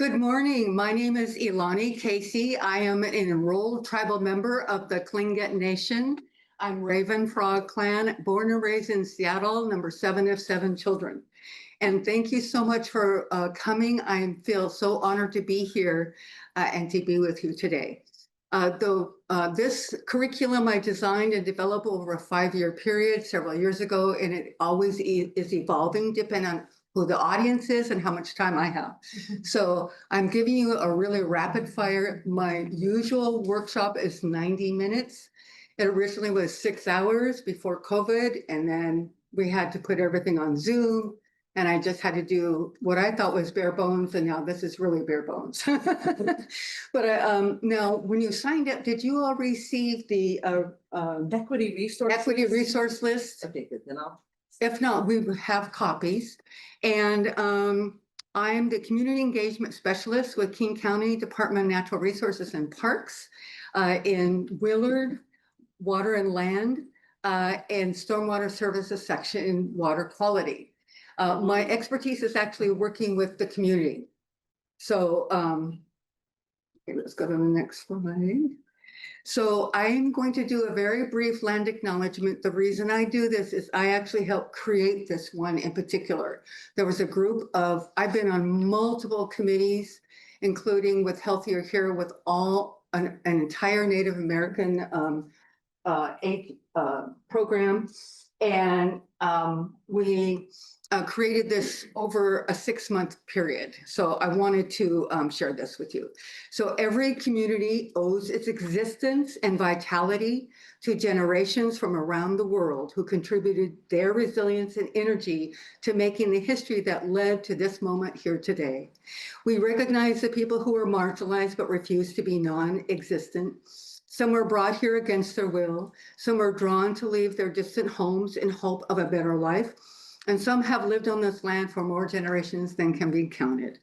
Good morning. My name is Ellany Kayce. I am an enrolled tribal member of the Tlingit Nation. I'm Raven Frog Clan, born and raised in Seattle, number 7 of 7 children. And thank you so much for coming. I feel so honored to be here and to be with you today. This curriculum I designed and developed over a 5-year period several years ago, and it always is evolving depending on who the audience is and how much time I have. So I'm giving you a really rapid fire. My usual workshop is 90 minutes. It originally was 6 hours before COVID, and then we had to put everything on Zoom. And I just had to do what I thought was bare bones, and now this is really bare bones. But now, when you signed up, did you all receive the Equity resource list? Okay, good, then I'll. If not, we have copies. And I'm the Community Engagement Specialist with King County Department of Natural Resources and Parks in Willard, Water and Land, and Stormwater Services section in water quality. My expertise is actually working with the community. So okay, let's go to the next slide. So I'm going to do a very brief land acknowledgement. The reason I do this is I actually helped create this one in particular. There was a group of, I've been on multiple committees, including with Healthier Here with an entire Native American program. And we created this over a 6-month period. So I wanted to share this with you. So every community owes its existence and vitality to generations from around the world who contributed their resilience and energy to making the history that led to this moment here today. We recognize the people who were marginalized but refused to be non-existent. Some were brought here against their will. Some were drawn to leave their distant homes in hope of a better life. And some have lived on this land for more generations than can be counted.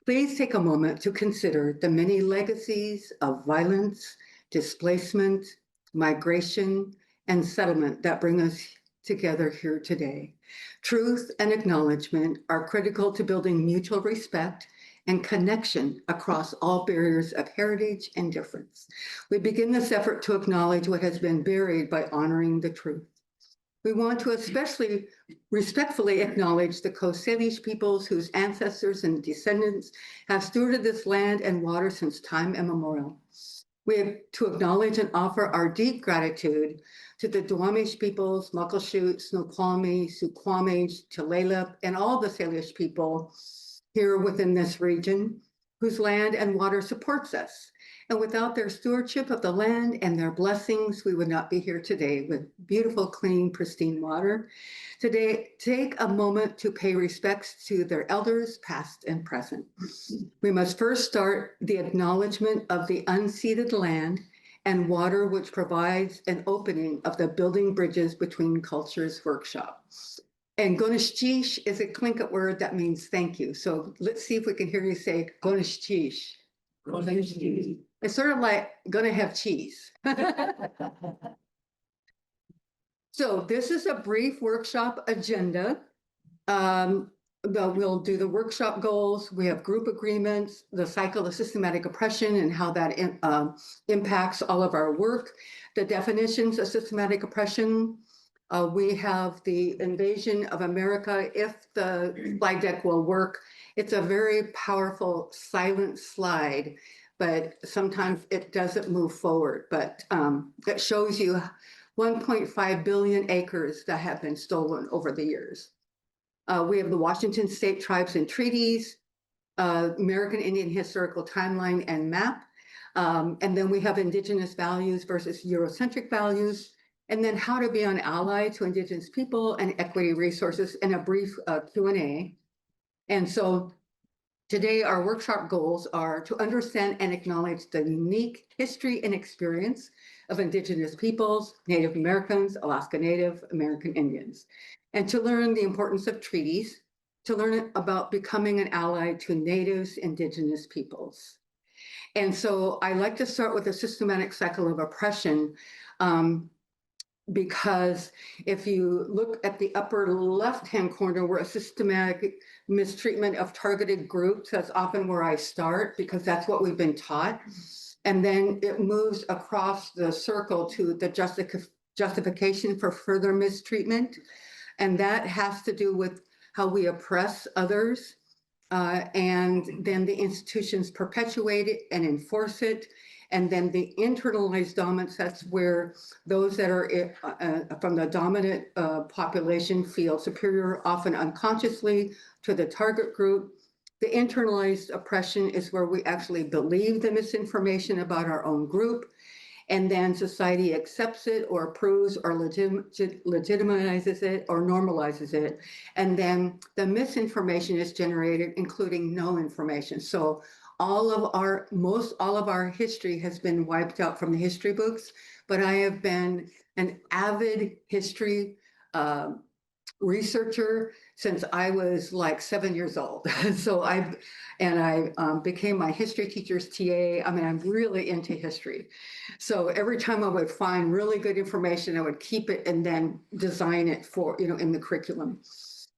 Please take a moment to consider the many legacies of violence, displacement, migration, and settlement that bring us together here today. Truth and acknowledgement are critical to building mutual respect and connection across all barriers of heritage and difference. We begin this effort to acknowledge what has been buried by honoring the truth. We want to especially respectfully acknowledge the Coast Salish peoples whose ancestors and descendants have stewarded this land and water since time immemorial. We have to acknowledge and offer our deep gratitude to the Duwamish peoples, Muckleshoot, Snoqualmie, Suquamish, Tulalip, and all the Salish people here within this region, whose land and water supports us. And without their stewardship of the land and their blessings, we would not be here today with beautiful, clean, pristine water. Today, take a moment to pay respects to their elders, past and present. We must first start the acknowledgement of the unceded land and water, which provides an opening of the Building Bridges Between Cultures workshop. And Gonishchish is a Tlingit word that means thank you. So let's see if we can hear you say Gonishchish. It's sort of like gonna have cheese. So this is a brief workshop agenda. We'll do the workshop goals. We have group agreements, the cycle of systematic oppression and how that impacts all of our work, the definitions of systematic oppression. We have the invasion of America, if the slide deck will work. It's a very powerful silent slide, but sometimes it doesn't move forward. But it shows you 1.5 billion acres that have been stolen over the years. We have the Washington State Tribes and Treaties, American Indian Historical Timeline and Map. And then we have Indigenous values versus Eurocentric values. And then how to be an ally to Indigenous people and equity resources in a brief Q&A. And so today our workshop goals are to understand and acknowledge the unique history and experience of Indigenous peoples, Native Americans, Alaska Native, American Indians, and to learn the importance of treaties, to learn about becoming an ally to Natives, Indigenous peoples. And so I like to start with a systematic cycle of oppression. because if you look at the upper left-hand corner where a systematic mistreatment of targeted groups, that's often where I start because that's what we've been taught. And then it moves across the circle to the justification for further mistreatment. And that has to do with how we oppress others. And then the institutions perpetuate it and enforce it. And then the internalized dominance, that's where those that are from the dominant population feel superior, often unconsciously, to the target group. The internalized oppression is where we actually believe the misinformation about our own group. And then society accepts it or approves or legitimizes it or normalizes it. And then the misinformation is generated, including no information. So most all of our history has been wiped out from the history books, but I have been an avid history researcher since I was like 7 years old. So I became my history teacher's TA. I mean, I'm really into history. So every time I would find really good information, I would keep it and then design it for, in the curriculum.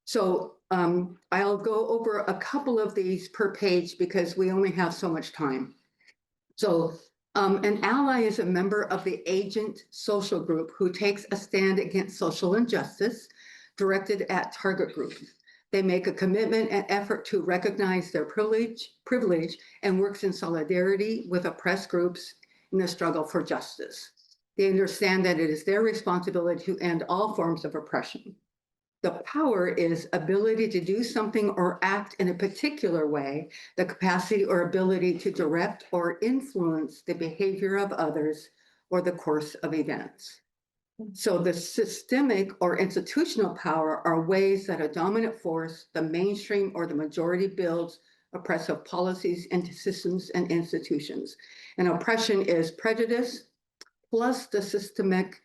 So I'll go over a couple of these per page because we only have so much time. So an ally is a member of the agent social group who takes a stand against social injustice directed at target groups. They make a commitment and effort to recognize their privilege and works in solidarity with oppressed groups in the struggle for justice. They understand that it is their responsibility to end all forms of oppression. The power is ability to do something or act in a particular way, the capacity or ability to direct or influence the behavior of others or the course of events. So the systemic or institutional power are ways that a dominant force, the mainstream or the majority, builds oppressive policies into systems and institutions. And oppression is prejudice plus the systemic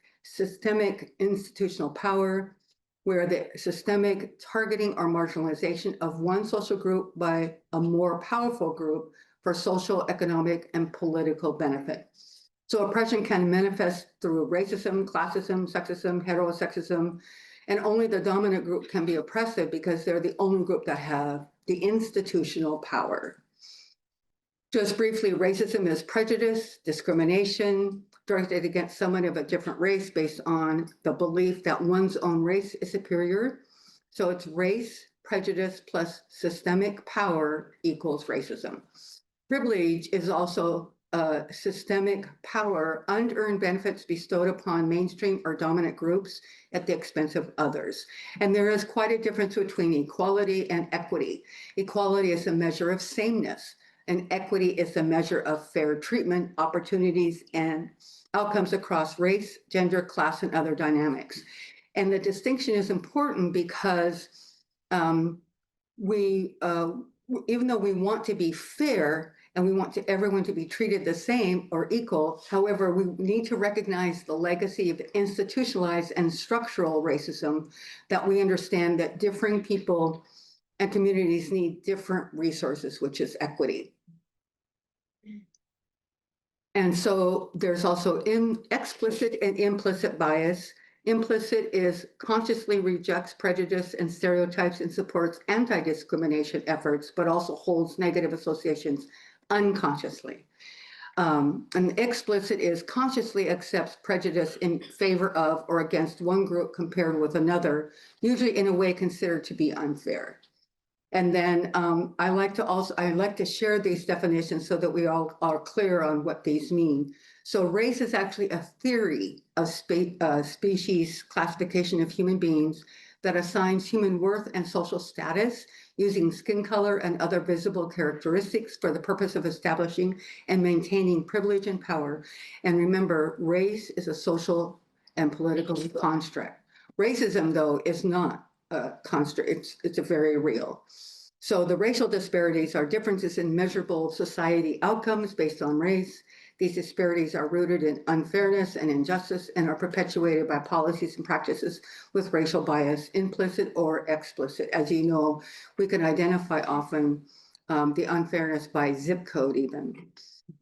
institutional power, where the systemic targeting or marginalization of one social group by a more powerful group for social, economic, and political benefit. So oppression can manifest through racism, classism, sexism, heterosexism, and only the dominant group can be oppressive because they're the only group that have the institutional power. Just briefly, racism is prejudice, discrimination directed against someone of a different race based on the belief that one's own race is superior. So it's race, prejudice, plus systemic power equals racism. Privilege is also systemic power, unearned benefits bestowed upon mainstream or dominant groups at the expense of others. And there is quite a difference between equality and equity. Equality is a measure of sameness, and equity is a measure of fair treatment, opportunities, and outcomes across race, gender, class, and other dynamics. And the distinction is important because even though we want to be fair, and we want everyone to be treated the same or equal. However, we need to recognize the legacy of institutionalized and structural racism, that we understand that differing people and communities need different resources, which is equity. And so there's also explicit and implicit bias. Implicit is consciously rejects prejudice and stereotypes and supports anti-discrimination efforts, but also holds negative associations unconsciously. And explicit is consciously accepts prejudice in favor of or against one group compared with another, usually in a way considered to be unfair. And then I like to share these definitions so that we all are clear on what these mean. So race is actually a theory of species classification of human beings that assigns human worth and social status using skin color and other visible characteristics for the purpose of establishing and maintaining privilege and power. And remember, race is a social and political construct. Racism, though, is not a construct, it's a very real. So the racial disparities are differences in measurable society outcomes based on race. These disparities are rooted in unfairness and injustice and are perpetuated by policies and practices with racial bias, implicit or explicit. As you know, we can identify often the unfairness by zip code even.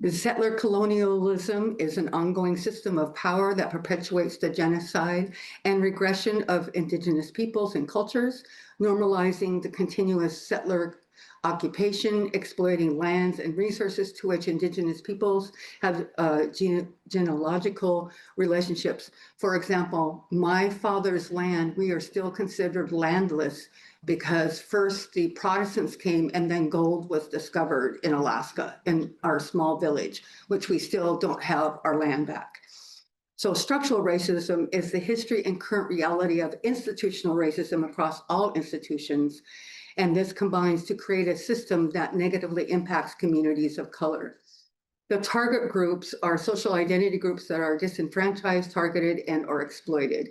The settler colonialism is an ongoing system of power that perpetuates the genocide and regression of indigenous peoples and cultures, normalizing the continuous settler occupation, exploiting lands and resources to which indigenous peoples have genealogical relationships. For example, my father's land, we are still considered landless because first the Protestants came and then gold was discovered in Alaska in our small village, which we still don't have our land back. So structural racism is the history and current reality of institutional racism across all institutions. And this combines to create a system that negatively impacts communities of color. The target groups are social identity groups that are disenfranchised, targeted, and or exploited.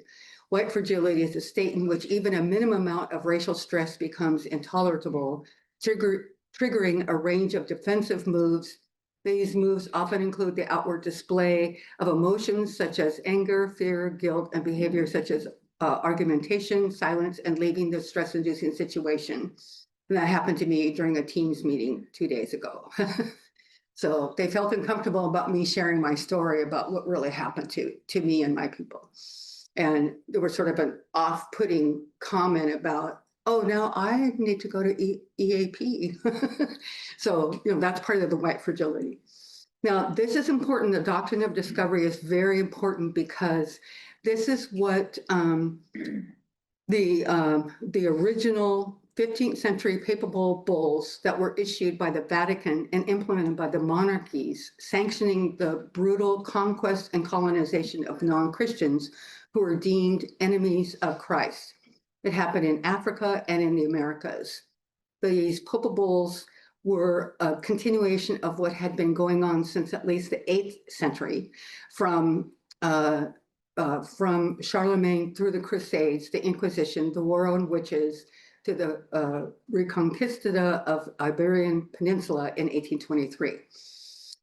White fragility is a state in which even a minimum amount of racial stress becomes intolerable, triggering a range of defensive moves. These moves often include the outward display of emotions such as anger, fear, guilt, and behavior such as argumentation, silence, and leaving the stress-inducing situation. And that happened to me during a Teams meeting 2 days ago. So they felt uncomfortable about me sharing my story about what really happened to me and my people. And there was sort of an off-putting comment about, oh, now I need to go to EAP. So, that's part of the white fragility. Now, this is important. The doctrine of discovery is very important because this is what the original 15th century papal bulls that were issued by the Vatican and implemented by the monarchies, sanctioning the brutal conquest and colonization of non-Christians who were deemed enemies of Christ. It happened in Africa and in the Americas. These papal bulls were a continuation of what had been going on since at least the 8th century, from Charlemagne through the Crusades, the Inquisition, the War on Witches, to the Reconquista of Iberian Peninsula in 1823.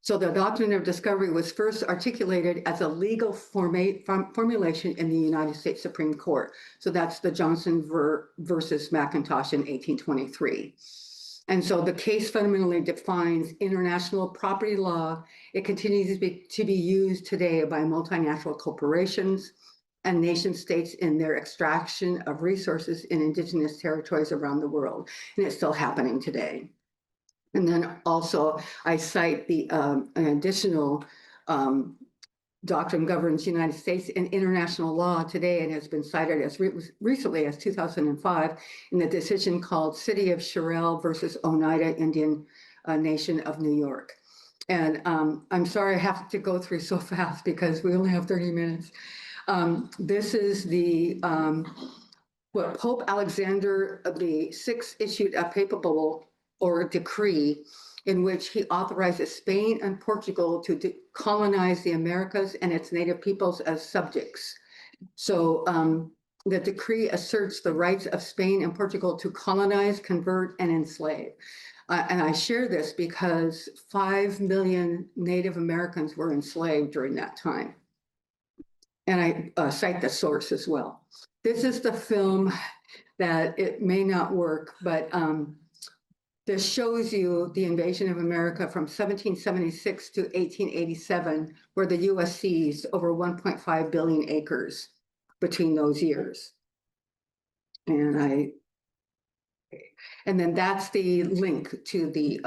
So the doctrine of discovery was first articulated as a legal formulation in the United States Supreme Court. So that's the Johnson versus McIntosh in 1823. And so the case fundamentally defines international property law. It continues to be used today by multinational corporations and nation states in their extraction of resources in indigenous territories around the world. And it's still happening today. And then also I cite the an additional doctrine governs United States and international law today and has been cited as recently as 2005 in the decision called City of Sherrill versus Oneida Indian Nation of New York. And I'm sorry I have to go through so fast because we only have 30 minutes. This is the what Pope Alexander VI issued a papal or decree in which he authorizes Spain and Portugal to colonize the Americas and its native peoples as subjects. So the decree asserts the rights of Spain and Portugal to colonize, convert, and enslave. And I share this because 5 million Native Americans were enslaved during that time. And I cite the source as well. This is the film that it may not work, but this shows you the invasion of America from 1776 to 1887, where the US seized over 1.5 billion acres between those years. And then that's the link to the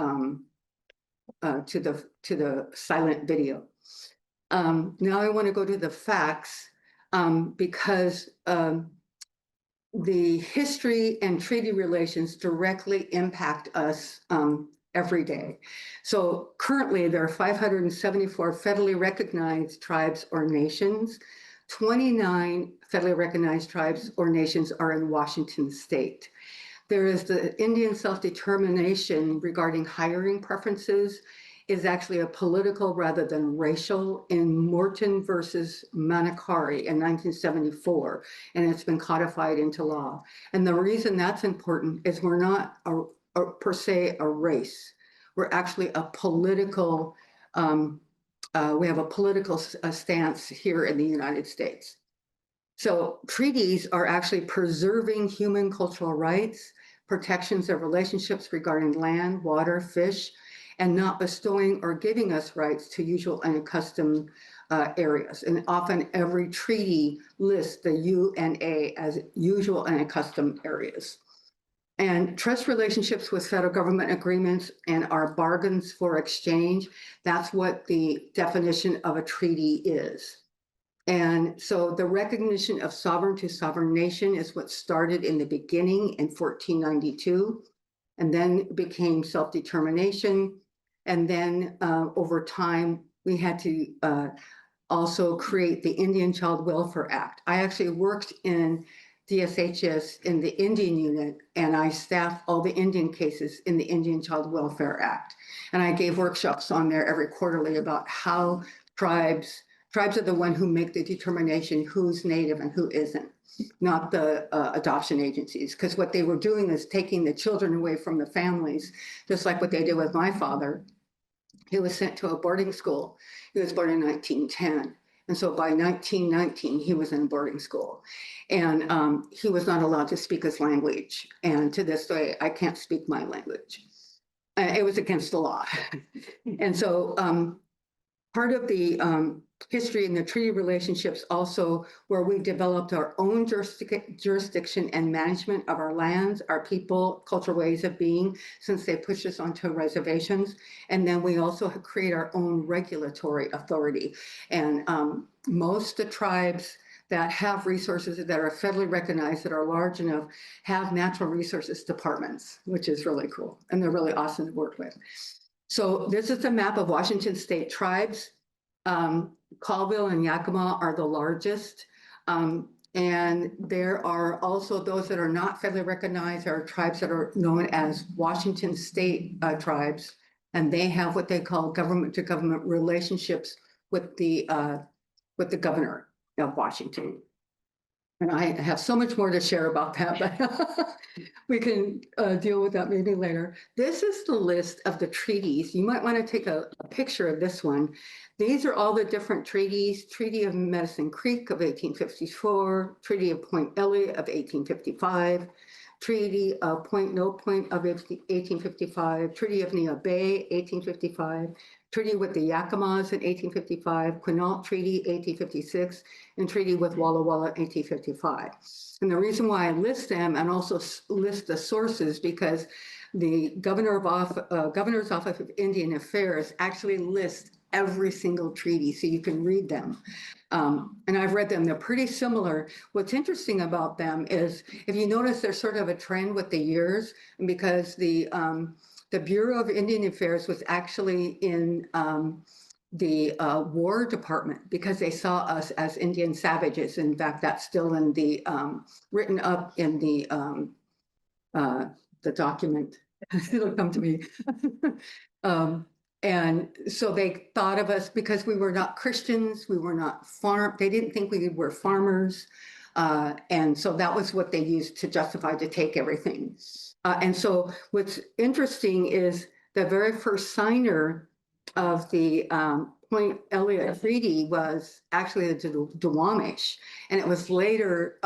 silent video. Now I want to go to the facts because the history and treaty relations directly impact us every day. So currently there are 574 federally recognized tribes or nations. 29 federally recognized tribes or nations are in Washington state. There is the Indian self-determination regarding hiring preferences is actually a political rather than racial in Morton versus Manakari in 1974, and it's been codified into law. And the reason that's important is we're not per se a race. We're actually a political, we have a political stance here in the United States. So treaties are actually preserving human cultural rights, protections of relationships regarding land, water, fish, and not bestowing or giving us rights to usual and accustomed areas. And often every treaty lists the UNA as usual and accustomed areas. And trust relationships with federal government agreements and our bargains for exchange, that's what the definition of a treaty is. And so the recognition of sovereign to sovereign nation is what started in the beginning in 1492, and then became self-determination. And then over time, we had to also create the Indian Child Welfare Act. I actually worked in DSHS in the Indian unit, and I staffed all the Indian cases in the Indian Child Welfare Act. And I gave workshops on there every quarterly about how tribes are the one who make the determination who's native and who isn't, not the adoption agencies. Because what they were doing is taking the children away from the families, just like what they did with my father. He was sent to a boarding school. He was born in 1910. And so by 1919, he was in boarding school. And he was not allowed to speak his language. And to this day, I can't speak my language. It was against the law. And so part of the history and the treaty relationships also where we developed our own jurisdiction and management of our lands, our people, cultural ways of being, since they pushed us onto reservations. And then we also create our own regulatory authority. And most the tribes that have resources that are federally recognized, that are large enough, have natural resources departments, which is really cool. And they're really awesome to work with. So this is a map of Washington state tribes. Colville and Yakima are the largest. And there are also those that are not federally recognized, are tribes that are known as Washington state tribes. And they have what they call government to government relationships with the governor of Washington. And I have so much more to share about that, but we can deal with that maybe later. This is the list of the treaties. You might want to take a picture of this one. These are all the different treaties. Treaty of Medicine Creek of 1854, Treaty of Point Elliott of 1855, Treaty of Point No Point of 1855, Treaty of Neah Bay, 1855, Treaty with the Yakimas in 1855, Quinault Treaty, 1856, and Treaty with Walla Walla, 1855. And the reason why I list them and also list the sources, because the Governor's Office of Indian Affairs actually lists every single treaty, so you can read them. And I've read them, they're pretty similar. What's interesting about them is, if you notice, there's sort of a trend with the years, and because the Bureau of Indian Affairs was actually in the War Department because they saw us as Indian savages. In fact, that's still in the written up in the document. It'll come to me. And so they thought of us because we were not Christians, we were not they didn't think we were farmers. And so that was what they used to justify to take everything. And so what's interesting is the very first signer of the Point Elliott Treaty was actually the Duwamish. And it was later,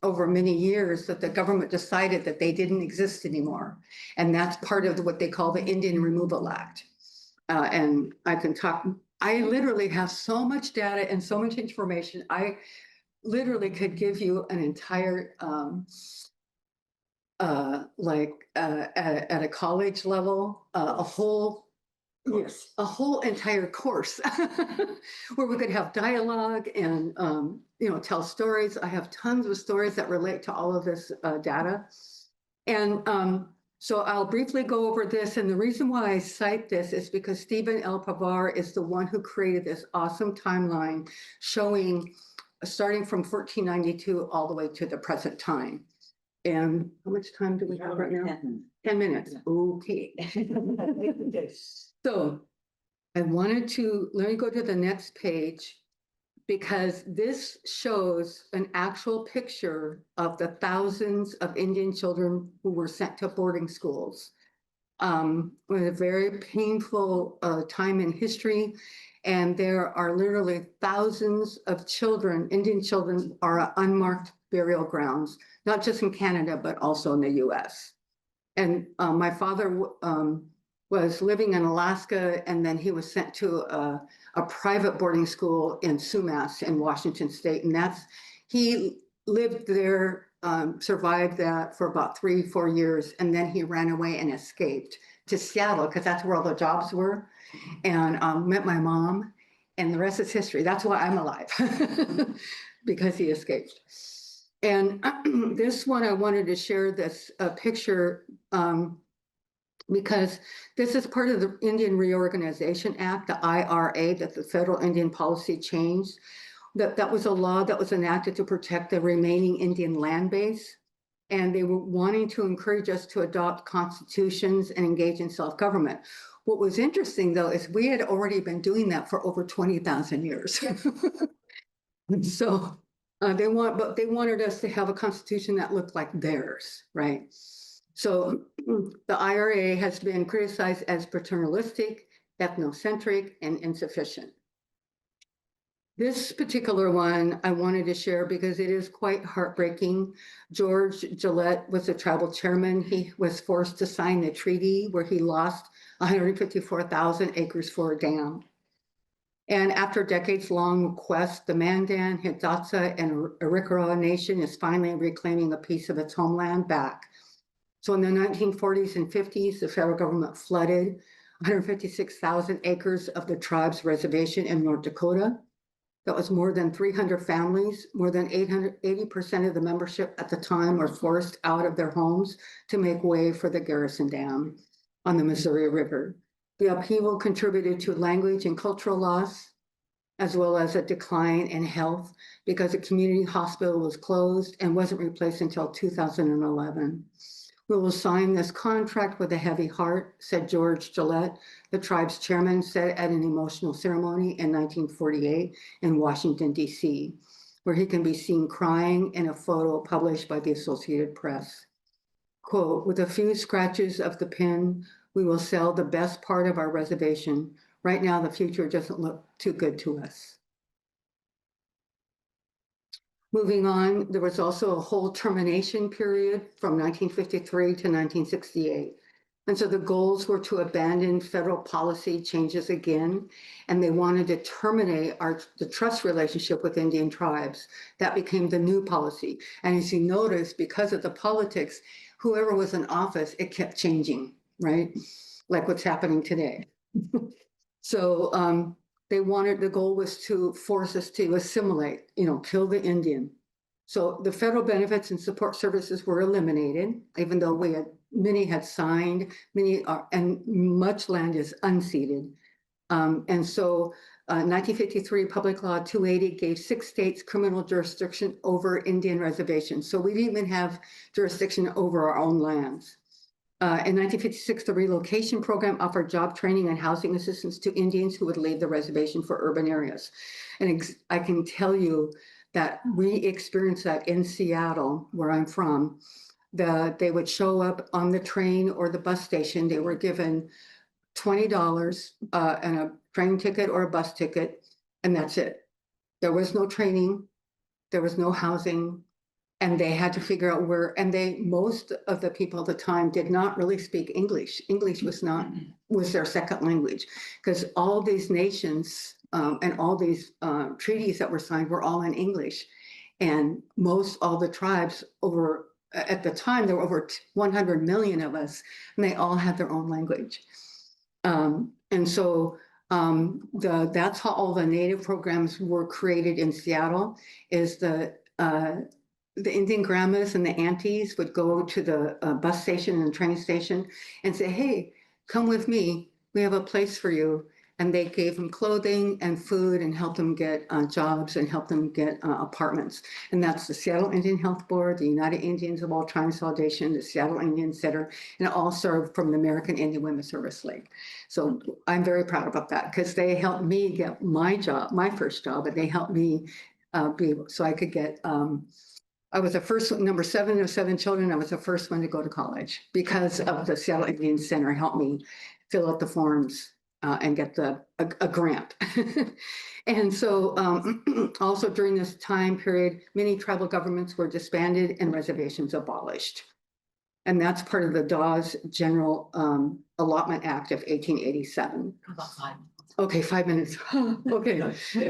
over many years, that the government decided that they didn't exist anymore. And that's part of what they call the Indian Removal Act. And I can talk, I literally have so much data and so much information. I literally could give you an entire, at a college level, a whole entire course where we could have dialogue and, tell stories. I have tons of stories that relate to all of this data. And so I'll briefly go over this. And the reason why I cite this is because Stephen L. Pavar is the one who created this awesome timeline showing starting from 1492 all the way to the present time. And how much time do we have right now? 10 minutes. Okay. So I wanted to, let me go to the next page, because this shows an actual picture of the thousands of Indian children who were sent to boarding schools. With a very painful time in history. And there are literally thousands of children, Indian children, are unmarked burial grounds, not just in Canada, but also in the US. And my father was living in Alaska, and then he was sent to a private boarding school in Sumas in Washington State. And he lived there, survived that for about 3-4 years. And then he ran away and escaped to Seattle because that's where all the jobs were, and met my mom, and the rest is history. That's why I'm alive, because he escaped. And this one, I wanted to share this picture because this is part of the Indian Reorganization Act, the IRA, that the Federal Indian Policy changed. That was a law that was enacted to protect the remaining Indian land base. And they were wanting to encourage us to adopt constitutions and engage in self-government. What was interesting, though, is we had already been doing that for over 20,000 years. So they wanted us to have a constitution that looked like theirs, right? So the IRA has been criticized as paternalistic, ethnocentric, and insufficient. This particular one I wanted to share because it is quite heartbreaking. George Gillette was the tribal chairman. He was forced to sign the treaty where he lost 154,000 acres for a dam. And after decades-long quest, the Mandan, Hidatsa, and Arikara Nation is finally reclaiming a piece of its homeland back. So in the 1940s and 50s, the federal government flooded 156,000 acres of the tribe's reservation in North Dakota. That was more than 300 families. More than 80% of the membership at the time were forced out of their homes to make way for the Garrison Dam on the Missouri River. The upheaval contributed to language and cultural loss, as well as a decline in health because the community hospital was closed and wasn't replaced until 2011. We will sign this contract with a heavy heart, said George Gillette, the tribe's chairman, said at an emotional ceremony in 1948 in Washington, D.C., where he can be seen crying in a photo published by the Associated Press. Quote, with a few scratches of the pen, we will sell the best part of our reservation. Right now, the future doesn't look too good to us. Moving on, there was also a whole termination period from 1953 to 1968. And so the goals were to abandon federal policy changes again, and they wanted to terminate the trust relationship with Indian tribes. That became the new policy. And as you notice, because of the politics, whoever was in office, it kept changing, right? Like what's happening today. So the goal was to force us to assimilate, kill the Indian. So the federal benefits and support services were eliminated, even though many had signed, and much land is unceded. And so 1953 Public Law 280 gave 6 states criminal jurisdiction over Indian reservations. So we didn't even have jurisdiction over our own lands. In 1956, the relocation program offered job training and housing assistance to Indians who would leave the reservation for urban areas. And I can tell you that we experienced that in Seattle, where I'm from. They would show up on the train or the bus station. They were given $20 and a train ticket or a bus ticket, and that's it. There was no training, there was no housing, and they had to figure out where, and most of the people at the time did not really speak English. English was their second language, because all these nations and all these treaties that were signed were all in English. And all the tribes at the time, there were over 100 million of us, and they all had their own language. And so that's how all the Native programs were created in Seattle, is the Indian grandmas and the aunties would go to the bus station and train station and say, hey, come with me. We have a place for you. And they gave them clothing and food and helped them get jobs and helped them get apartments. And that's the Seattle Indian Health Board, the United Indians of All Tribes Foundation, the Seattle Indian Center, and it all served from the American Indian Women's Service League. So I'm very proud about that because they helped me get my first job, and they helped me so I could get, I was the first, number 7 of 7 children. I was the first one to go to college because of the Seattle Indian Center helped me fill out the forms and get a grant. And so also during this time period, many tribal governments were disbanded and reservations abolished. And that's part of the Dawes General Allotment Act of 1887. About 5. Okay, 5 minutes. Okay.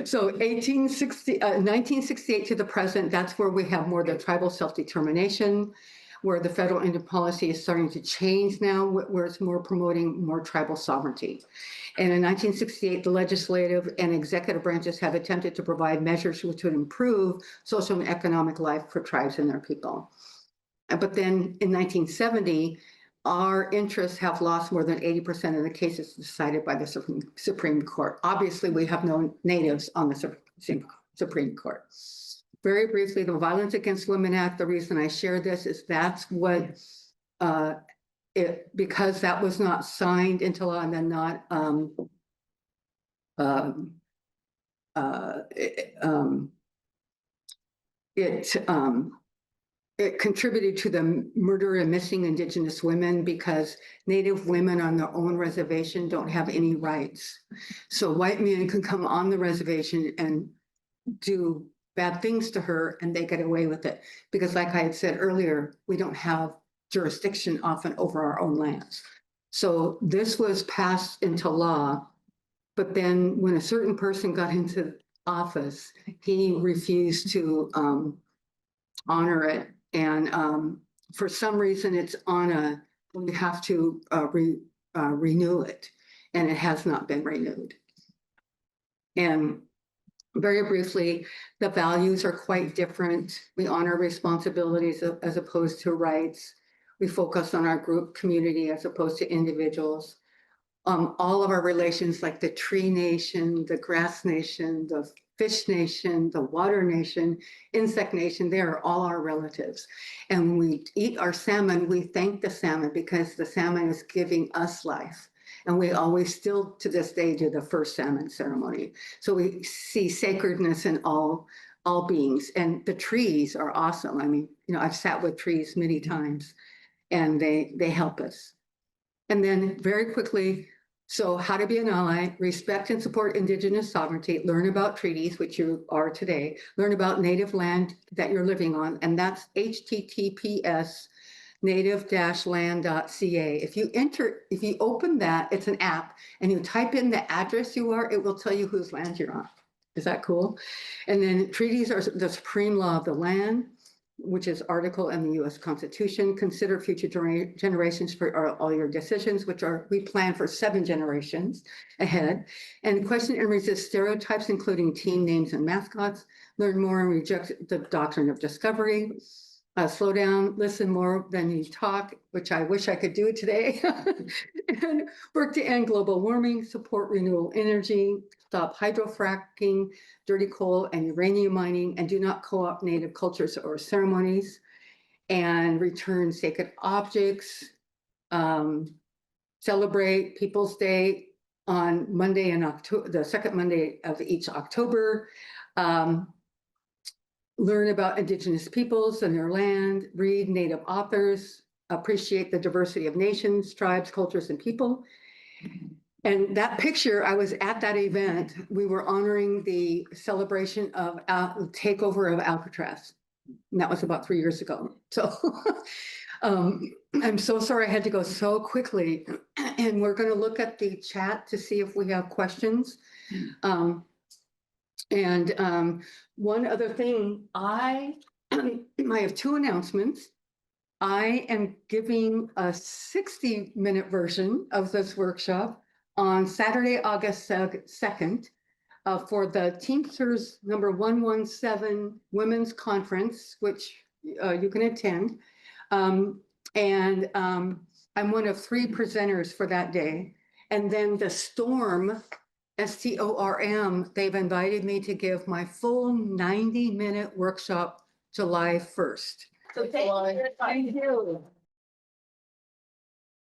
So 1968 to the present, that's where we have more of the tribal self-determination, where the federal Indian policy is starting to change now, where it's more promoting more tribal sovereignty. And in 1968, the legislative and executive branches have attempted to provide measures which would improve social and economic life for tribes and their people. But then in 1970, our interests have lost more than 80% of the cases decided by the Supreme Court. Obviously, we have no natives on the Supreme Court. Very briefly, the Violence Against Women Act, the reason I share this is that's what, because that was not signed into law and then not, it contributed to the murder of missing Indigenous women because Native women on their own reservation don't have any rights. So white men can come on the reservation and do bad things to her and they get away with it. Because like I had said earlier, we don't have jurisdiction often over our own lands. So this was passed into law, but then when a certain person got into office, he refused to honor it. And for some reason, it's on we have to renew it, and it has not been renewed. And very briefly, the values are quite different. We honor responsibilities as opposed to rights. We focus on our group community as opposed to individuals. All of our relations, like the tree nation, the grass nation, the fish nation, the water nation, insect nation, they are all our relatives. And when we eat our salmon, we thank the salmon because the salmon is giving us life. And we always still to this day do the first salmon ceremony. So we see sacredness in all beings. And the trees are awesome. I mean, you know, I've sat with trees many times and they help us. And then very quickly, so how to be an ally, respect and support Indigenous sovereignty, learn about treaties, which you are today, learn about native land that you're living on, and that's https native-land.ca. If you open that, it's an app, and you type in the address you are, it will tell you whose land you're on. Is that cool? And then treaties are the supreme law of the land, which is article in the US Constitution. Consider future generations for all your decisions, which are, we plan for 7 generations ahead. And question and resist stereotypes, including team names and mascots. Learn more and reject the doctrine of discovery. Slow down, listen more than you talk, which I wish I could do today. And work to end global warming, support renewable energy, stop hydrofracking, dirty coal and uranium mining, and do not co-opt native cultures or ceremonies, and return sacred objects, celebrate People's Day on Monday in October, the second Monday of each October, learn about Indigenous peoples and their land, read Native authors, appreciate the diversity of nations, tribes, cultures, and people. And that picture, I was at that event, we were honoring the celebration of takeover of Alcatraz. And that was about 3 years ago. So I'm so sorry I had to go so quickly. And we're going to look at the chat to see if we have questions. One other thing, I have 2 announcements. I am giving a 60-minute version of this workshop on Saturday, August 2nd, for the Teamsters number 117 Women's Conference, which you can attend. I'm one of 3 presenters for that day. And then the Storm, STORM, they've invited me to give my full 90-minute workshop July 1st. So thank you.